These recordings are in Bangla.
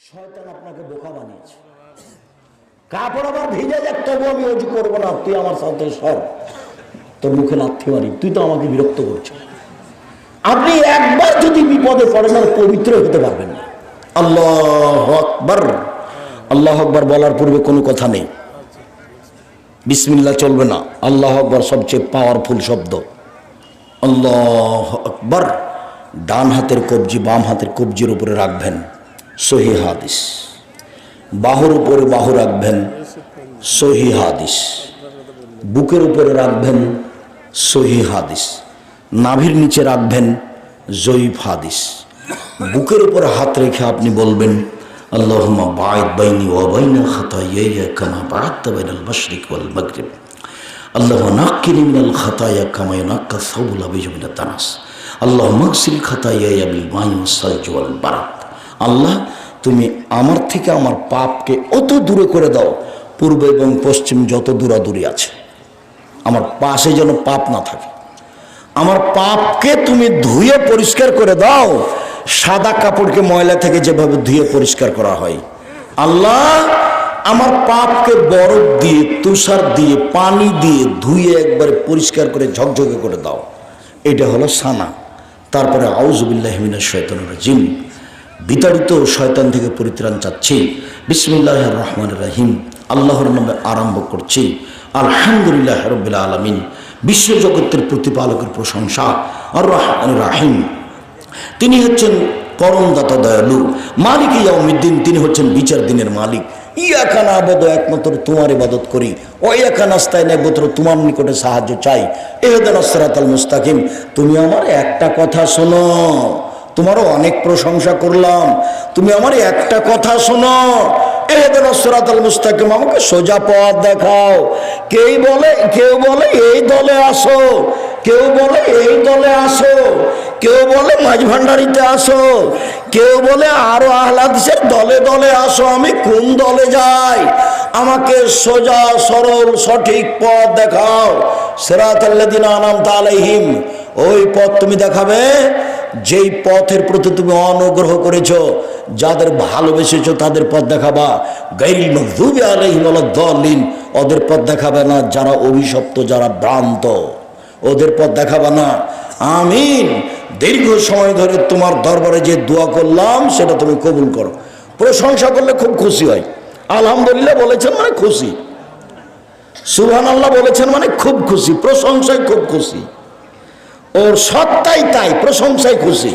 শয়তান আপনাকে বোকা বানিয়েছে। কাপড় আবার ভিজে যাক, তবু আমি অজু করবো না, তুই আমার সাথে সর, তোর মুখে লাথি মারি, তুই তো আমাকে বিরক্ত করছিস। আপনি একবার যদি বিপদে পড়েন আর পবিত্র হতে পারবেন না। আল্লাহু আকবার, আল্লাহু আকবার বলার পূর্বে কোনো কথা নেই, বিসমিল্লাহ চলবে না। আল্লাহু আকবার সবচেয়ে পাওয়ারফুল শব্দ। আল্লাহু আকবার। ডান হাতের কবজি বাম হাতের কবজির উপরে রাখবেন, সহিহ হাদিস। বাহুর উপরে বাহু রাখবেন, সহিহ হাদিস। বুকের উপরে রাখবেন, সহিহ হাদিস। নাভির নিচে রাখবেন, জয়ীফ হাদিস। বুকের উপরে হাত রেখে আপনি বলবেন, আল্লাহুম্মা বা'id বাইনি ওয়া বাইনা খাতায়ায়া কামা বা'adta বাইনাল মাশরিক ওয়াল মাগরিব। আল্লাহুম্মা নাক্কিনি মিনাল খাতায়া কামা ইয়ানাক্কা সাওবুল আবিজ মিনাত দানাস। আল্লাহুম্মা আগসিল খাতায়ায়া বিল মাই ওয়াস সালজি ওয়াল বারাদ। আল্লাহ, তুমি আমার থেকে আমার পাপকে অত দূরে করে দাও, পূর্ব এবং পশ্চিম যত দূরাদূরি আছে, আমার পাশে যেন পাপ না থাকে। আমার পাপকে তুমি ধুয়ে পরিষ্কার করে দাও, সাদা কাপড়কে ময়লা থেকে যেভাবে ধুয়ে পরিষ্কার করা হয়। আল্লাহ, আমার পাপকে বরফ দিয়ে, তুষার দিয়ে, পানি দিয়ে ধুয়ে একবারে পরিষ্কার করে ঝকঝকে করে দাও। এটা হলো সানা। তারপরে আউযু বিল্লাহি মিনাশ শাইতানির রাজিম, বিতাড়িত শয়তান থেকে পরিত্রাণ চাচ্ছি। বিসমিল্লাহির রহমানির রহিম, আল্লাহর নামে আরম্ভ করছি। আলহামদুলিল্লাহ রাব্বিল আলামিন, বিশ্বজগতের প্রতিপালকের প্রশংসা। আর রহমানির রহিম, তিনি হচ্ছেন পরম দাতা দয়ালু। মালিক ইয়াউমিদ্দিন, তিনি হচ্ছেন বিচার দিনের মালিক। ইয়াকা না'বুদু, একমাত্র তোমার ইবাদত করি। ওয়া ইয়াকা নাস্তাইন, একমাত্র তোমার নিকটে সাহায্য চাই। ইহদিনাস সিরাতাল মুস্তাকিম, তুমি আমার একটা কথা শোনো। তোমারও অনেক প্রশংসা করলাম, তুমি আমার একটা কথা শোনো। ইহদিনাস সিরাতাল মুস্তাকিম, আমাকে সোজা পথ দেখাও। কেউ বলে এই দলে আসো, কেউ বলে এই দলে আসো, কেউ বলে মাঝ ভান্ডারিতে আসো, কেউ বলে আরো আহলে হাদিসের দলে দলে আসো। আমি কোন দলে যাই? আমাকে সোজা সরল সঠিক পথ দেখাও। সিরাতাল্লাযিনা আনআমতা আলাইহিম, ওই পথ তুমি দেখাবে যেই পথের প্রতি তুমি অনুগ্রহ করেছো, যাদের ভালোবেসেছো তাদের পথ দেখাবা। গায়রিল মাগযুবি আলাইহিম ওয়ালাদ-দাল্লিন, ওদের পথ দেখাবে না। যারা অভিশপ্ত, যারা ভ্রান্ত, ওদের পথ দেখাবে না। আমিন। দীর্ঘ সময় ধরে তোমার দরবারে যে দোয়া করলাম সেটা তুমি কবুল করো। প্রশংসা করলে খুব খুশি হয়। আলহামদুলিল্লাহ বলেছেন মানে খুশি, সুবহানাল্লাহ বলেছেন মানে খুব খুশি, প্রশংসায় খুব খুশি। ওর সত্তাই তাই, প্রশংসায় খুশি।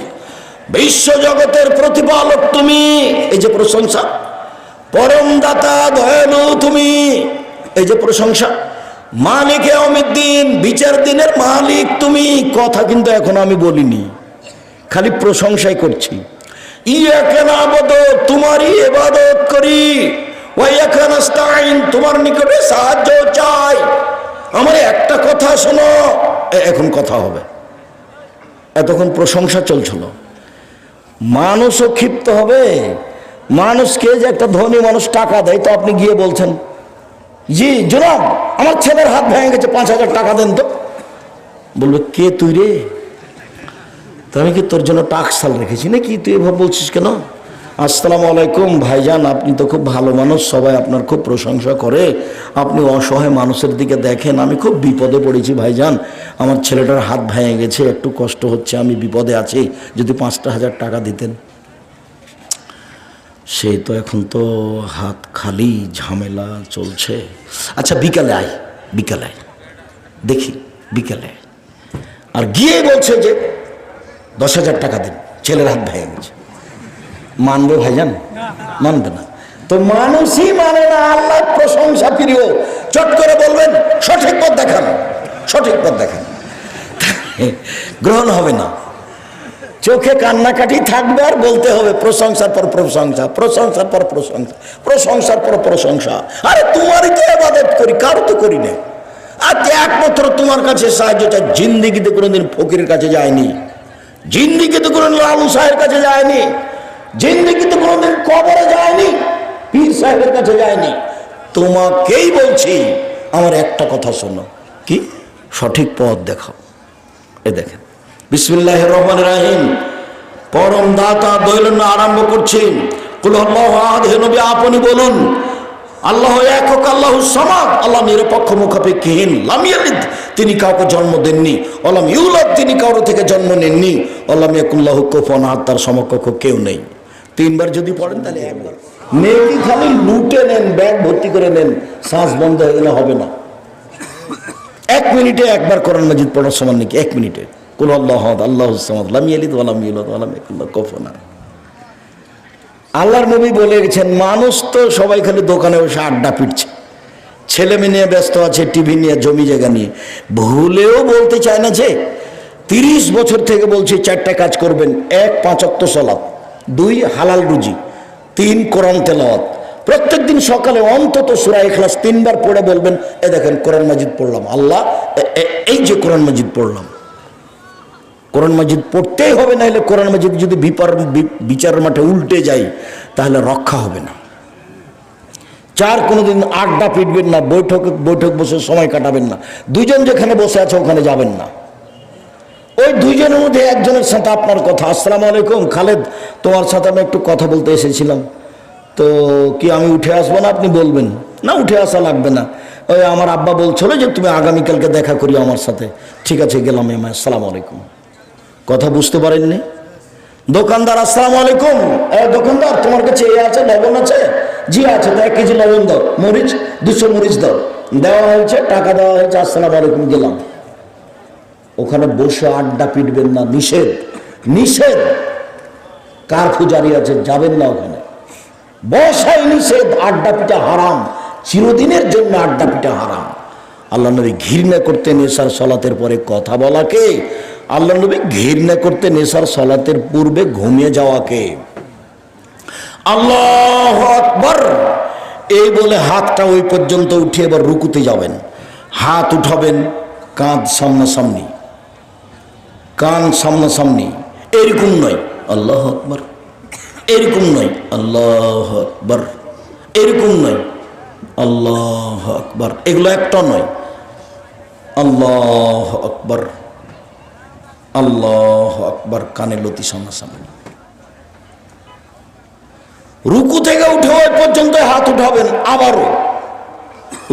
বিশ্বজগতের প্রতিপালক তুমি, এই যে প্রশংসা। পরম দাতা দয়ালু তুমি, এই যে প্রশংসা। মালিক ইয়াউমিদ্দিন, বিচার দিনের মালিক তুমি। কথা কিন্তু এখন আমি বলিনি, খালি প্রশংসাই করছি। ইয়াকা না'বুদু, তোমারই ইবাদত করি। ওয়া ইয়াকা নাস্তাইন, তোমার নিকটে সাহায্য চাই। আমার একটা কথা শোনো, এখন কথা হবে। এতক্ষণ প্রশংসা চলছিল। মানুষও ক্ষিপ্ত হবে। মানুষকে যে একটা ধনী মানুষ টাকা দেয়, তো আপনি গিয়ে বলছেন, জি জনাব, আমার ছেলের হাত ভেঙে গেছে, 5,000 টাকা দেন তো। বলবে, কে তুই রে? তো আমি কি তোর জন্য টাকশাল রেখেছি নাকি? তুই এভাবে বলছিস কেন? আসসালামু আলাইকুম ভাইজান, আপনি তো খুব ভালো মানুষ, সবাই আপনার খুব প্রশংসা করে, আপনি অসহায় মানুষের দিকে দেখেন। আমি খুব বিপদে পড়েছি ভাইজান, আমার ছেলেটার হাত ভেঙে গেছে, একটু কষ্ট হচ্ছে, আমি বিপদে আছি, যদি 5,000 টাকা দিতেন। সে তো এখন তো হাত খালি, ঝামেলা চলছে। আচ্ছা বিকালে আয়, বিকালে আয়, দেখি বিকালে আয়। আর গিয়ে বলছে যে 10,000 টাকা দিন, ছেলের হাত ভেঙে গেছে। মানবে ভাইজান? মানবে না। তো মানুষই মানে না, আল্লাহ প্রশংসা প্রিয়। চট করে বলবেন, সঠিক পথ দেখান, সঠিক পথ দেখান। গ্রহণ হবে না, চোখে কান্নাকাটি থাকবে, আর বলতে হবে প্রশংসার পর প্রশংসা, প্রশংসার পর প্রশংসা, প্রশংসার পর প্রশংসা। আরে তোমারই তো ইবাদত করি, কারো তো করি না। আর একমাত্র তোমার কাছে সাহায্য চাই। জিন্দিগিতে কোনোদিন ফকিরের কাছে যায়নি, জিন্দিগিতে কোনোদিন লালু সাহেবের কাছে যায়নি, জিন্দিগিতে কোনোদিন কবরে যায়নি, পীর সাহেবের কাছে যায়নি। তোমাকেই বলছি, আমার একটা কথা শোনো। কি? সঠিক পথ দেখাও। এ দেখেন, বিসমিল্লাহির রহমানির রহিম, পরম দাতা দয়ালু আরম্ভ করছি। কুল আল্লাহু আহাদ, হে নবী আপনি বলুন আল্লাহ একক, আল্লাহু সামাদ, আল্লাহ নিরপেক্ষ মুখাপেক্ষীহীন, লাম ইয়ালিদ তিনি কাউকে জন্ম দেননি, ওয়ালাম ইউলাদ তিনি কারো থেকে জন্ম নেননি, ওয়ালাম ইয়াকুল লাহু কুফুয়ান আহাদ তার সমকক্ষ কেউ নেই। তিনবার যদি পড়েন তাহলে একবার। নেকি খালি লুটে নেন, ব্যাগ ভর্তি করে নেন, শ্বাস বন্ধ হয়ে গেলে হবে না। 1 মিনিটে একবার কোরআন মাজিদ পড়ার সমান নাকি? 1 মিনিটে কুল আল্লাহু আহাদ আল্লাহু সামাদ লাম ইয়ালিদ ওয়ালাম ইউলাদ ওয়ালাম ইয়াকুল লাহু কুফুয়ান আহাদ। আল্লাহর নবী বলে গেছেন, মানুষ তো সবাই খালি দোকানে বসে আড্ডা পিটছে, ছেলে মেয়ে নিয়ে ব্যস্ত আছে, টিভি নিয়ে, জমি জায়গা নিয়ে, ভুলেও বলতে চায় না যে 30 বছর থেকে বলছে 4টা কাজ করবেন। 1 5 ওয়াক্ত সালাত, 2 হালাল রুজি, 3 কোরআন তেলাওয়াত, প্রত্যেক দিন সকালে অন্তত সূরা ইখলাস 3 বার পড়ে বলবেন এ দেখেন কোরআন মাজিদ পড়লাম, আল্লাহ এই যে কোরআন মাজিদ পড়লাম। কোরআন মাজিদ পড়তেই হবে, না হলে কোরআন মাজিদ যদি বিচারের মাঠে উল্টে যায় তাহলে রক্ষা হবে না। 4 কোনোদিন আড্ডা পিটবেন না, বৈঠক বসে সময় কাটাবেন না, 2 জন যেখানে বসে আছে ওখানে যাবেন না। ওই 2 জনের মধ্যে একজনের সাথে আপনার কথা, আসসালামু আলাইকুম খালেদ, তোমার সাথে আমি একটু কথা বলতে এসেছিলাম, তো কি আমি উঠে আসবো না? আপনি বলবেন না উঠে আসা লাগবে না, ওই আমার আব্বা বলছিল যে তুমি আগামীকালকে দেখা করি আমার সাথে। ঠিক আছে গেলাম, আসসালামু আলাইকুম। কথা বুঝতে পারেননি? দোকানদার আসসালামু আলাইকুম, দোকানদার তোমার কাছে এ আছে, লবণ আছে? জি আছে, তো 1 কেজি লবণ দাও, মরিচ 200 মরিচ দাও। দেওয়া হয়েছে, টাকা দেওয়া হয়েছে, আসসালামু আলাইকুম গেলাম। ওখানে বসে আড্ডা পিটবেন না, নিষেধ, নিষেধ, কারফিউ জারি আছে, যাবেন না ওখানে, বসাই নিষেধ, আড্ডা পিটা হারাম, চিরদিনের জন্য আড্ডা পিটা হারাম। আল্লাহ নবী ঘৃণা করতেন এশার সালাতের পরে কথা বলাকে, আল্লাহ নবী ঘৃণা করতেন এশার সালাতের পূর্বে ঘুমিয়ে যাওয়াকে। আল্লাহু আকবার এই বলে হাতটা ওই পর্যন্ত উঠিয়ে এবার রুকুতে যাবেন। হাত উঠাবেন, কাঁধ সামনাসামনি, কান সামনাসামনি, এরকম নয় আল্লাহু আকবার, এরকম নয় আল্লাহু আকবার, এরকম নয় আল্লাহু আকবার, এগুলো একটা নয়। আল্লাহু আকবার, আল্লাহু আকবার, কানে লতি সামনাসামনি। রুকু থেকে উঠে ওই পর্যন্ত হাত উঠাবেন। আবারও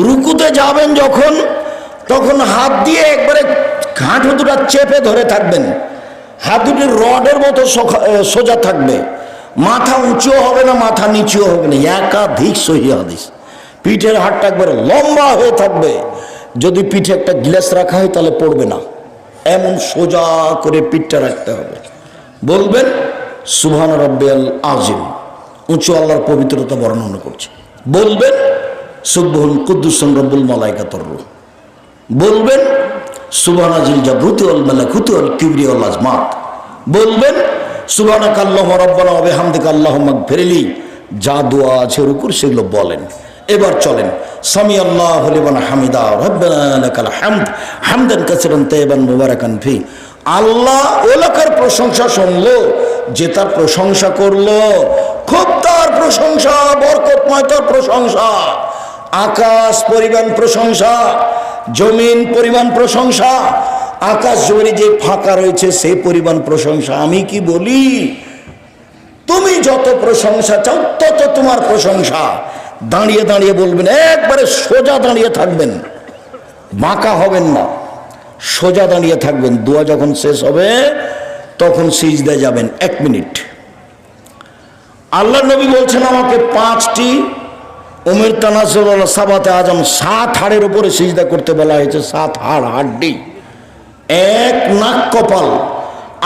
রুকুতে যাবেন যখন, তখন হাত দিয়ে একবারে হাঁটু দুটা চেপে ধরে থাকবেন, হাত দুটি রডের মতো সোজা থাকবে, মাথা উঁচুও হবে না, মাথা নিচুও হবে না। একাধিক সহিহ হাদিস। পিঠের হাড়টা একবারে লম্বা হয়ে থাকবে, যদি পিঠে একটা গ্লাস রাখা হয় তাহলে পড়বে না, এমন সোজা করে পিঠটা রাখতে হবে। বলবেন সুবহান রাব্বিয়াল আযীম, উঁচু আল্লাহর পবিত্রতা বর্ণনা করছে। বলবেন সুবহুল কুদ্দুসুন রব্বুল মালাইকাতুর রূহ। বলবেন সুবহানাজিল জাবরুতি ওয়াল মালাকুতি ওয়াল কিবরিয়া ওয়াল আজমাত। বলবেন সুবহানাকা আল্লাহুম্মা রাব্বানা ওয়া বিহামদিকা আল্লাহুম্মা গফিরলি। যা দোয়া আছে রুকুর সেগুলো বলেন। এবার চলেন সামি আল্লাহু লিমান হামিদা রব্বানা লাকাল হামদ হামদান কাসীরান তাইয়িবান মুবারাকান ফি। আল্লাহ ওলাকার প্রশংসা শুনলো, যে তার প্রশংসা করলো, খুব তার প্রশংসা, বরকতময় তার প্রশংসা, আকাশ পরিমাণ প্রশংসা, জমিন পরিমাণ প্রশংসা, আকাশ জমিনে যে ফাঁকা রয়েছে সেই পরিমাণ প্রশংসা। আমি কি বলি, তুমি যত প্রশংসা চাও তত তোমার প্রশংসা। দাঁড়িয়ে দাঁড়িয়ে বলবেন, একবারে সোজা দাঁড়িয়ে থাকবেন, বাঁকা হবেন না, সোজা দাঁড়িয়ে থাকবেন। দোয়া যখন শেষ হবে তখন সিজদায় যাবেন। 1 মিনিট। আল্লাহ নবী বলছেন আমাকে 5টি উমের তানাসুল সাবাতে আজম, 7 হাড়ের উপরে সিজদা করতে বলা হয়েছে। 7 হাড়, হাড্ডি। 1 নাক কপাল,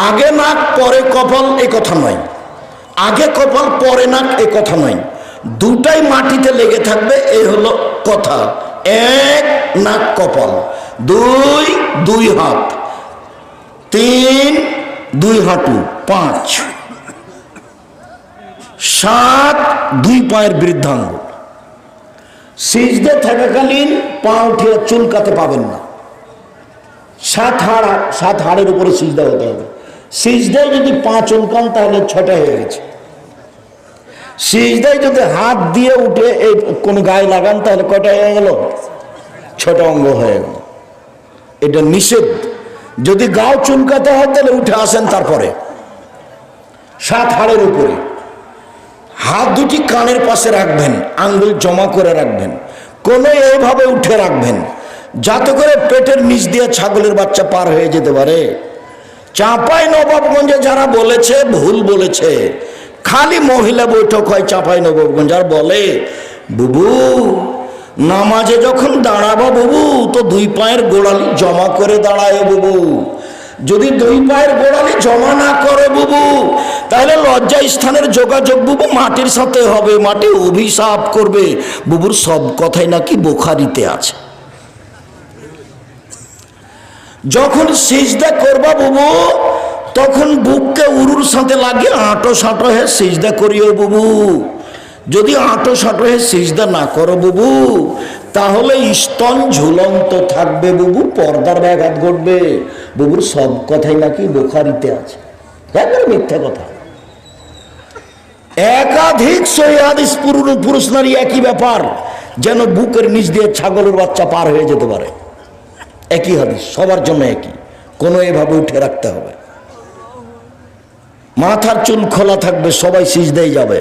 আগে নাক পরে কপাল এই কথা নয়, আগে কপাল পরে নাক এই কথা নয়, দুটাই মাটিতে লেগে থাকবে, এই হলো কথা। 1 নাক কপাল, 2 হাত, 3 2 হাঁটু, 5 7 2 পায়ের বৃদ্ধাঙ্গুল। সিজদে থাকাকালীন পা উঠিয়ে চুলকাতে পাবেন না। 7 হাড়ের উপরে সিজদা হতে হবে। সিজদায় যদি পা চুলকান তাহলে 6টা হয়ে গেছে। সিজদায় যদি হাত দিয়ে উঠে এই কোন গায়ে লাগান তাহলে কয়টা হয়ে গেল? 6টা অঙ্গ হয়ে গেল। এটা নিষেধ। যদি গাও চুলকাতে হয় তাহলে উঠে আসেন, তারপরে 7 হাড়ের উপরে। হাত দুটি কানের পাশে রাখবেন, আঙ্গুল জমা করে রাখবেন, কোনো এইভাবে উঠে রাখবেন যাতে করে পেটের নিচ দিয়ে ছাগলের বাচ্চা পার হয়ে যেতে পারে। চাঁপাই নবাবগঞ্জে যারা বলেছে ভুল বলেছে, খালি মহিলা বৈঠক হয় চাঁপাই নবাবগঞ্জ, আর বলে বুবু নামাজে যখন দাঁড়াবো বুবু তো দুই পায়ের গোড়ালি জমা করে দাঁড়ায় বুবু, যদি দুই পায়ের গোড়ালি জমা না করে বুবু তাহলে লজ্জা স্থানের যোগাযোগ বুবু মাটির সাথে হবে, মাটি অভিশাপ করবে। বুবুর সব কথাই নাকি বুখারীতে আছে। যখন সিজদা করবা বুবু তখন বুককে উরুর সাথে লাগিয়ে আঁটো সাঁটো হয়ে সিজদা করিও বুবু। যদি আঁটো সাঁটো হয়ে সিজদা না করো বুবু তাহলে স্তন ঝুলন্ত থাকবে বুবু, পর্দার ব্যাঘাত ঘটবে। বুবুর সব কথাই নাকি বুখারীতে আছে, একবার মিথ্যা কথা। একাধিক সহিহ হাদিস পুরুষ নারী একই ব্যাপার, যেন বুকের নিচ দিয়ে ছাগলের বাচ্চা পার হয়ে যেতে পারে। একই হাদিস, সবার জন্য একই, কোনো এভাবে উঠে রাখতে হবে। মাথার চুল খোলা থাকবে, সবাই সিজদায় যাবে,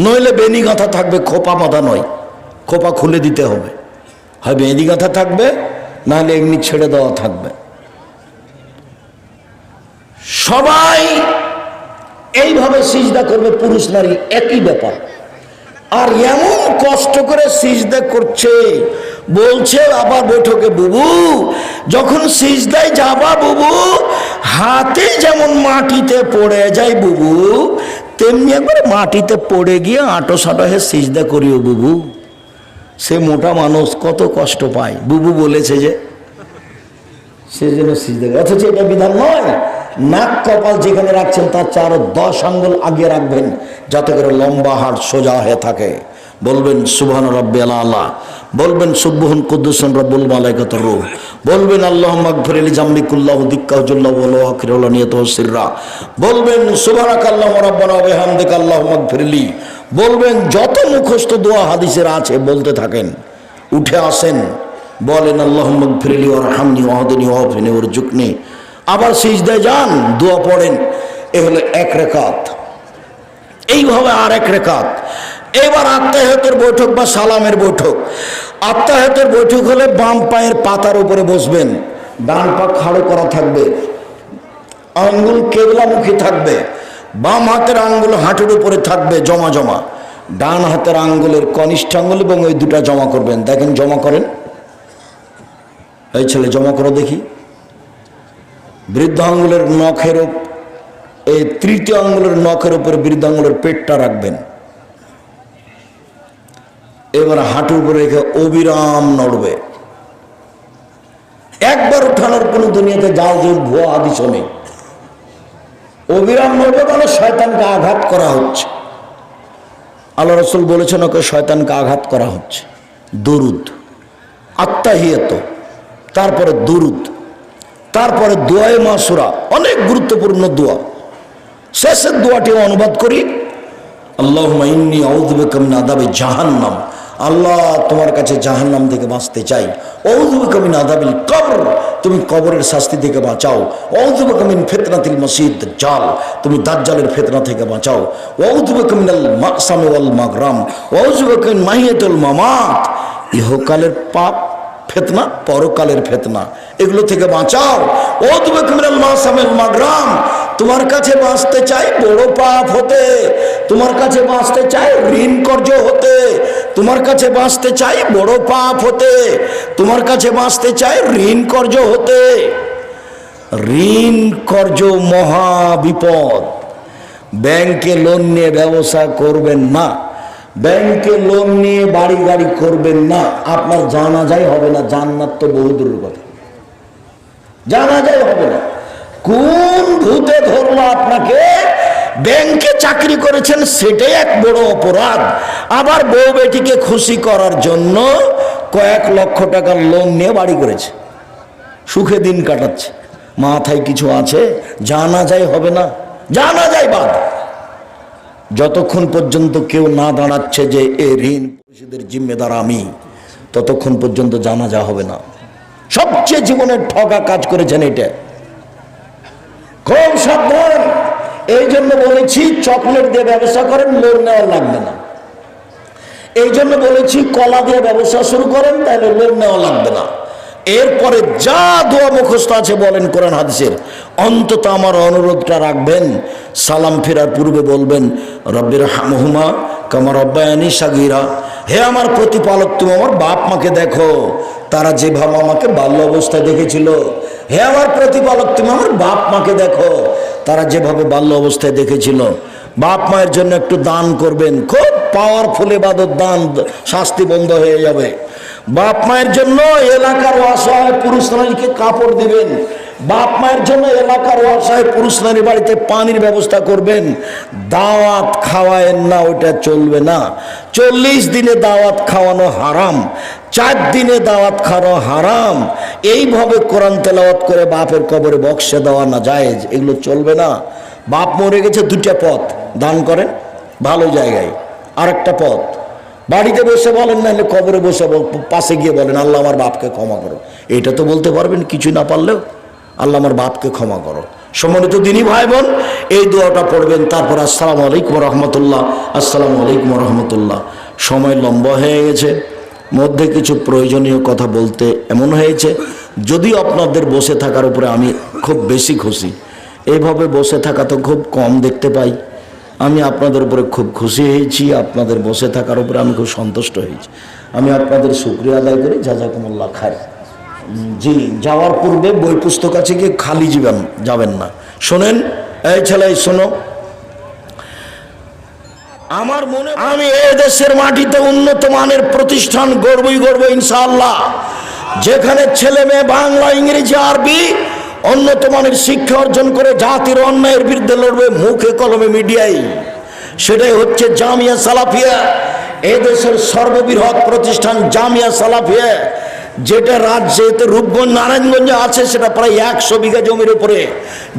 নইলে বেনি গাঁথা থাকবে, খোপা বাঁধা নয়, খোপা খুলে দিতে হবে, হয় বেনি গাঁথা থাকবে নাহলে এমনি ছেড়ে দেওয়া থাকবে। সবাই এইভাবে সিজদা করবে, পুরুষ নারী একই ব্যাপার। আর এমন কষ্ট করে সিজদা করছে, বলছে আবার বৈঠকে বুবু যখন সিজদায় যাবা বুবু হাতে যেমন মাটিতে পড়ে যায় বুবু তেমনি একবার মাটিতে পড়ে গিয়ে আঁটো সাঁটো হয়ে সিজদা করিও বুবু। সে মোটা মানুষ কত কষ্ট পায়, বুবু বলেছে যে সেজন্য সিজদা, অথচ এটা বিধান নয়। নাক কপাল যেখানে রাখছেন তার 4-10 আঙ্গুল আগে রাখবেন যাতে করে লম্বা হাড় সোজা হয়ে থাকে। বলবেন সুবহান রাব্বিয়াল আলা, বলবেন সুবহুন কুদ্দুসুন রব্বুল মালাইকাতুর রূহ, বলবেন আল্লাহুম্মা গফির লি জামবি কুল্লাহু দিক্কাহু জাল্লাহু ওয়া লা আখিরু ওয়া নিয়াতুহু সিররা, বলবেন সুবহানাকাল্লাহুম্মা রাব্বানা ওয়া বিহামদিকা আল্লাহুম্মা গফির লি, বলবেন যত মুখস্থ দোয়া হাদিসের আছে বলতে থাকেন। উঠে আসেন, বলেন আল্লাহুম্মা গফির লি ওয়ারহামনি ওয়াহদিনি ওয়াফিনি ওয়ারজুকনি, আবার সিজদায় যান, দোয়া পড়েন। এ হলো এক রাকাত। এইভাবে আর এক রাকাত। এবার আত্তাহিয়াতের বৈঠক বা সালামের বৈঠক। আত্তাহিয়াতের বৈঠক হলে বাম পায়ের পাতার উপরে বসবেন, ডান পা খাড়ো করা থাকবে, আঙ্গুল কেবলামুখী থাকবে, বাম হাতের আঙ্গুল হাঁটুর উপরে থাকবে জমা জমা, ডান হাতের আঙ্গুলের কনিষ্ঠ আঙ্গুল এবং ওই দুটা জমা করবেন। দেখেন জমা করেন, এই ছেলে জমা করো দেখি। বৃদ্ধ আঙ্গুলের নখের এই তৃতীয় আঙ্গুলের নখের উপরে বৃদ্ধ আঙ্গুলের পেটটা রাখবেন। এবার হাঁটুর উপরে রেখে অবিরাম নড়বে। একবার উঠানোর কোনো দুনিয়াতে যাও যে ভুয়া হাদিস নেই। অবিরাম নড়বে মানে শয়তানকে আঘাত করা হচ্ছে। আল্লাহ রাসূল বলেছেন ওকে শয়তানকে আঘাত করা হচ্ছে। দুরুদ, আত্তাহিয়াত, তারপরে দুরুদ, তারপরে দোয়ায়ে মাসুরা, অনেক গুরুত্বপূর্ণ দোয়া। শেষের দোয়াটি অনুবাদ করি, আল্লাহুম্মা ইন্নী আউযু বিকা মিন আযাবি জাহান্নাম, আল্লাহ তোমার কাছে জাহান্নাম থেকে বাঁচতে চাই। আউযু বিকা মিন আযাবিল কবর, তুমি কবরের শাস্তি থেকে বাঁচাও। আউযু বিকা মিন ফিতনাতিল মাসীহিদ দাজ্জাল, তুমি দাজ্জালের ফিতনা থেকে বাঁচাও। আউযু বিকা মিনাল মাকসামি ওয়াল মাগরাম, আউযু বিকা মিন মাহিয়াতুল মামাত, ইহকালের পাপ ফিতনা, পরকালের ফিতনা, এগুলো থেকে বাঁচাও। আউযু বিকা মিনাল মাকসামি ওয়াল মাগরাম, তোমার কাছে বাঁচতে চাই বড় পাপ হতে, তোমার কাছে বাঁচতে চাই ঋণ কর্য হতে, তোমার কাছে বাঁচতে চাই বড় পাপ হতে, তোমার কাছে বাঁচতে চাই ঋণ কর্য হতে। ঋণ কর্য মহা বিপদ। ব্যাংকে লোন নিয়ে ব্যবসা করবেন না, ব্যাংকে লোন নিয়ে বাড়ি গাড়ি করবেন না, আপনার জানাজাই হবে না। জান্নাত তো বহু দূরের কথা, জানাজাই হবে না। কোন ভূতে ধরলো আপনাকে? ব্যাংকে চাকরি করেছেন সেটাই এক বড় অপরাধ, আবার বউ বেটিকে খুশি করার জন্য কয়েক লক্ষ টাকার লোন নিয়ে বাড়ি করেছে, সুখে দিন কাটাচ্ছে। মাথায় কিছু আছে? জানাজাই হবে না, জানাজাই বাদ। যতক্ষণ পর্যন্ত কেউ না দাঁড়াচ্ছে যে এ ঋণ পরিশোধের জিম্মেদার আমি, ততক্ষণ পর্যন্ত জানাজা হবে না। সবচেয়ে জীবনের ঠগা কাজ করেছেন এটা, খুব সাবধান। এই জন্য বলেছি চকলেট দিয়ে ব্যবসা করেন, লোন নেওয়া লাগবে না। এই জন্য বলেছি কলা দিয়ে ব্যবসা শুরু করেন, তাহলে লোন নেওয়া লাগবে না। এরপরে যা দোয়া মুখস্থ আছে বলেন কোরআন হাদিসের, অন্তত আমার অনুরোধটা রাখবেন। সালাম ফেরার পূর্বে বলবেন রব্বির হামহুমা কামা রব্বায়ানি সাগীরা, হে আমার প্রতিপালক তুমি আমার বাপ মাকে দেখো তারা যেভাবে আমাকে বাল্য অবস্থায় দেখেছিল। হে আমার প্রতিপালক তুমি আমার বাপ মাকে দেখো তারা যেভাবে বাল্য অবস্থায় দেখেছিল। বাপ মায়ের জন্য একটু দান করবেন, খুব পাওয়ারফুল ইবাদত, দান শাস্তি বন্ধ হয়ে যাবে। বাপ মায়ের জন্য এলাকার অসহায় পুরুষ নারীকে কাপড় দিবেন। বাপ মায়ের জন্য এলাকার অসহায় পুরুষ নারী বাড়িতে পানির ব্যবস্থা করবেন। দাওয়াত খাওয়ায়েন না, ওইটা চলবে না। 40 দিনে দাওয়াত খাওয়ানো হারাম, 4 দিনে দাওয়াত খাওয়ানো হারাম। এইভাবে কোরআন তেলাওয়াত করে বাপের কবরে বক্সে দেওয়া না জায়েজ, এগুলো চলবে না। বাপ মরে গেছে, 2টা পথ, দান করেন ভালো জায়গায়, আর একটা পথ বাড়িতে বসে বলেন, না হলে কবরে বসে পাশে গিয়ে বলেন আল্লাহ আমার বাপকে ক্ষমা করো। এটা তো বলতে পারবেন, কিছু না পারলেও আল্লাহ আমার বাপকে ক্ষমা করো। সম্মানিত দিনী ভাই বোন, এই দোয়াটা পড়বেন। তারপর আসসালামু আলাইকুম রহমতুল্লাহ, আসসালামু আলাইকুম রহমতুল্লাহ। সময় লম্বা হয়ে গেছে, মধ্যে কিছু প্রয়োজনীয় কথা বলতে এমন হয়েছে, যদিও আপনাদের বসে থাকার উপরে আমি খুব বেশি খুশি। এইভাবে বসে থাকা তো খুব কম দেখতে পাই। আমি আপনাদের উপরে খুব খুশি হয়েছি, আপনাদের বসে থাকার উপরে আমি খুব সন্তুষ্ট হয়েছি। আমি আপনাদের শুকরিয়া আদায় করি, জাযাকুমুল্লাহ খায়র। জি, যাওয়ার পূর্বে বই পুস্তক আছে কি খালি যাবেন না। শোনেন, এই ছেলে শোনো, আমার মনে আমি এই দেশের মাটিতে উন্নত মানের প্রতিষ্ঠান গড়বই গড়ব ইনশাআল্লাহ, যেখানে ছেলে মেয়ে বাংলা, ইংরেজি, আরবি উন্নত মানের শিক্ষা অর্জন করে জাতির অন্যায়ের বিরুদ্ধে লড়বে মুখে কলমে মিডিয়ায়। সেটাই হচ্ছে জামিয়া সালাফিয়া, এদেশের সর্ববৃহৎ প্রতিষ্ঠান জামিয়া সালাফিয়া, যেটা রাজশাহীতে রূপগঞ্জ নারায়ণগঞ্জে আছে সেটা প্রায় 100 বিঘা জমির উপরে,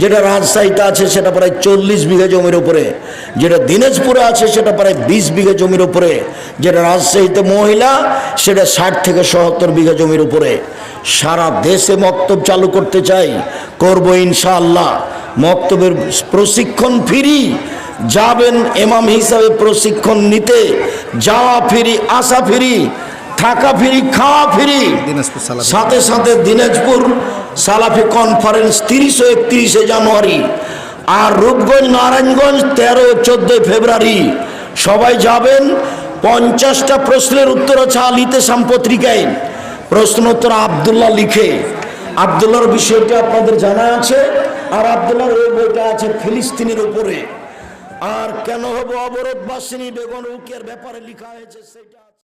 যেটা রাজশাহীতে আছে সেটা প্রায় 40 বিঘা জমির উপরে, যেটা দিনাজপুরে আছে সেটা প্রায় 20 বিঘা জমির উপরে, যেটা রাজশাহীতে মহিলা সেটা 60 থেকে 70 বিঘা জমির উপরে। সারা দেশে মক্তব চালু করতে চাই, করব ইনশাআল্লাহ। মক্তবের প্রশিক্ষণ ফ্রি, যাবেন ইমাম হিসাবে প্রশিক্ষণ নিতে, যাওয়া ফ্রি, আসা ফ্রি, থাকা ফ্রি, খাওয়া ফ্রি। সাথে সাথে দিনাজপুর সালাফি কনফারেন্স 30 ও 31 জানুয়ারি, আর রূপগঞ্জ নারায়ণগঞ্জ 13 ও 14 ফেব্রুয়ারি। সবাই যাবেন। 50টা প্রশ্নের উত্তর আছে আলিতে সাম্পত্রিকায়, প্রশ্ন উত্তর আব্দুল্লাহ লিখে। আব্দুল্লাহর বিষয়টা আপনাদের জানা আছে, আর আব্দুল্লাহর ওই বইটা আছে ফিলিস্তিনের উপরে। আর কেন হবো অবরোধ বাসিনী বেগম রোকেয়ার ব্যাপারে লেখা হয়েছে সেটা।